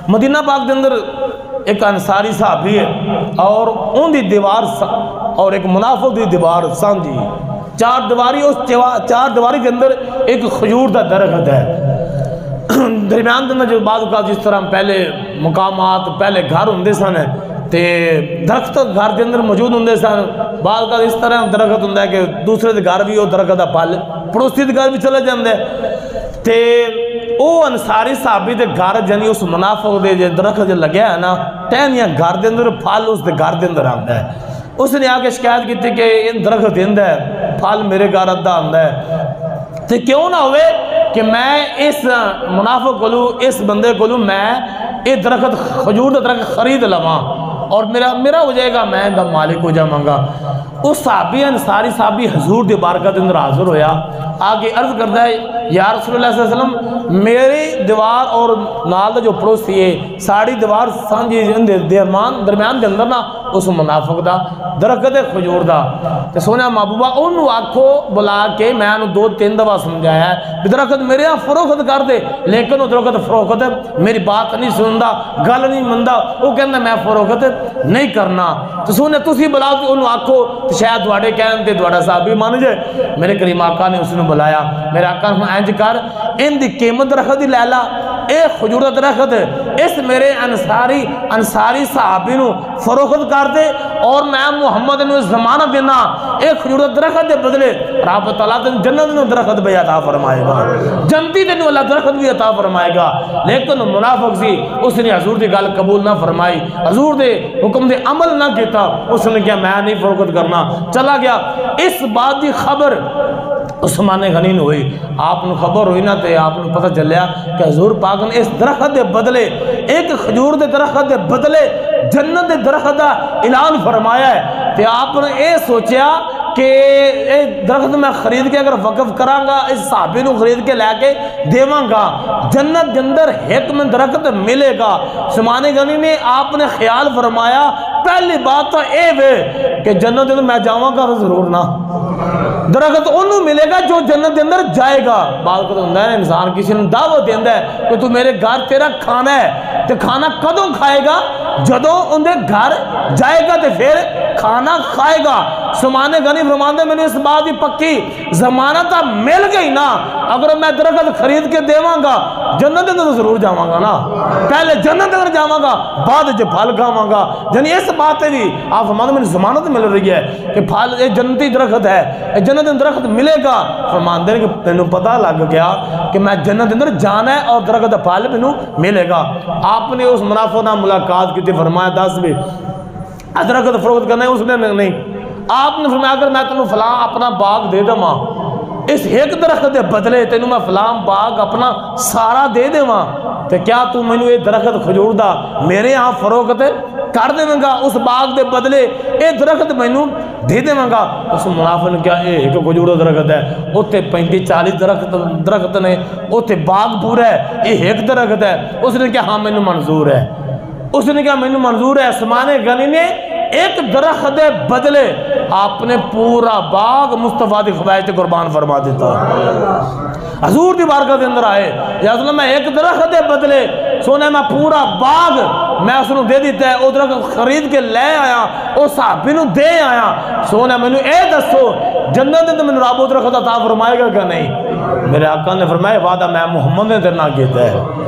مدینہ پاک کے اندر ایک انصاری صحابی ہے اور ان دی دیوار اور ایک منافق دی دیوار سانجی، چار دیواری، اس چار دیواری کے اندر ایک کھجور دا درخت ہے۔ درمیان کے اندر جو بعض اوقات جس طرح پہلے مقامات پہلے گھر ہوندے سن تے درخت گھر کے اندر موجود ہوندے سن، بعض اوقات اس طرح درخت ہوندا ہے کہ دوسرے دے گھر بھی وہ درخت دا پھل پڑوسی دے گھر بھی چلے جاندے تے او انصاری صحابی دے گھر جنی اس منافق دے درخت جو لگیا ہے نا ٹہنیاں گھر دے اندر پھل اس دے گھر دے اندر آندا ہے۔ اس نے آ کے شکایت کی تھی کہ ان درخت دیندا ہے پھل میرے گھر ادا آندا ہے تے کیوں نہ ہوئے کہ میں اس منافق کولو اس بندے کولو میں یہ درخت کھجور دا درخت خرید لواں اور میرا ہو جائے گا، میں ان کا مالک ہو جاواں گا۔ اس صحابی انصاری صحابی حضور دی بارگاہ دے اندر حاضر ہویا، آگے عرض کرتا ہے یا رسول اللہ صلی اللہ علیہ وسلم میری دیوار اور نال دا جو پڑوسی ہے ساڑی دیوار سانجی درمیان دے اندر نا اس منافق دا درخت کھجور دا تے سونا محبوبہ انہوں آکھو بلا کے میں انہوں 2-3 دفعہ سمجھایا ہے درخت میرے یہاں فروخت کر دے، لیکن وہ درخت فروخت میری بات نہیں سندا، گل نہیں مندا، وہ کہنا میں فروخت نہیں کرنا۔ تو سونے تسی بلا کے انہوں آکھو شاید دوڑے کہن تے دوڑا صحابی مان جائے۔ میرے کریم آقا نے اس نے بلایا، میرے آقا نے اینج کر ان دی قیمت درخت دی لیلا اے کھجور دا درخت اس میرے انصاری صحابی نو فروخت کر دے اور میں محمد نے زمانہ دینا اے کھجور دا درخت دے بدلے رب تعالیٰ جنت نے درخت بھی عطا فرمائے گا، جنتی نے اللہ درخت بھی عطا فرمائے گا۔ لیکن منافق سی اس نے حضور دی گل قبول نہ فرمائی، حضور دے حکم دے عمل نہ کیتا، اس نے کیا میں نہیں فروخت کرنا، چلا گیا۔ اس بات دی خبر عثمان غنی نے ہوئی، آپ نے خبر ہوئی نا تے آپ نے پتہ چلیا کہ حضور پاک نے اس درخت دے بدلے ایک کھجور دے درخت دے بدلے جنت دے درخت دا اعلان فرمایا ہے تے آپ نے اے سوچیا کہ اے درخت میں خرید کے اگر وقف کراں گا اس صحابی نو خرید کے لے کے دیواں گا جنت کے اندر ایک میں درخت ملے گا۔ عثمان غنی نے آپ نے خیال فرمایا پہلی بات تو اے وے کہ جنت کے اندر میں جاواں گا ضرور نہ، درخت انہوں ملے گا جو جنت کے اندر جائے گا۔ بات کو ہوتا ہے انسان کسی نے دعوت دیندا ہے کہ تو میرے گھر تیرا کھانا ہے تے کھانا کدوں کھائے گا جدوں اندے گھر جائے گا تے پھر کھانا کھائے گا۔ عثمان غنی فرماندے میں نے اس بات کی پکی ضمانت مل گئی نا اگر میں درخت خرید کے دیواں گا جنت کے اندر ضرور جاواں گا نا، پہلے جنت کے اندر جاواں گا بعد وچ پھل کھاواں گا۔ یعنی اس بات تے بھی آپ فرماندے میں ضمانت مل رہی ہے کہ پھل جنتی درخت ہے، جنت کے درخت ملے گا۔ فرماندے کہ تینوں پتہ لگ گیا کہ میں جنت کے اندر جانا ہے اور درخت پھل مینوں ملے گا۔ آپ نے اس منافق نال ملاقات کی، فرمایا 10 بھی درخت فروخت کرنا ہے، اس نے نہیں۔ آپ نے فرمایا اگر میں تینوں فلاں اپنا باغ دے دواں اس ایک درخت دے بدلے تینوں میں فلاں باغ اپنا سارا دے دیواں تے کیا تو مینوں یہ درخت کھجور دا میرے ہاں فروخت کر دے گا اس باغ دے بدلے اے درخت مینوں دے دے گا؟ اس منافق نے کیا ایک کھجور دا درخت ہے اوتے 35-40 درخت نے اوتے باغ پورا ہے، یہ ایک درخت ہے۔ اس نے کہا ہاں مینوں منظور ہے، اس نے کہا مینوں منظور ہے۔ عثمان غنی نے ایک درخت دے بدلے آپ نے پورا باغ مصطفیٰ دی خواہش تے قربان فرما دیتا۔ حضور دی بارگاہ دے اندر آئے یا رسول اللہ میں ایک درخت دے بدلے سونے میں پورا باغ میں اس نے دے دیتا ہے، او درخت خرید کے لے آیا، او صحابی نو دے آیا۔ سونے میں اے دسو جنت دے میں رب درخت عطا فرمائے گا کہ نہیں؟ میرے آقا نے فرمایا وعدہ میں محمد نے تیرے نال کیتا ہے۔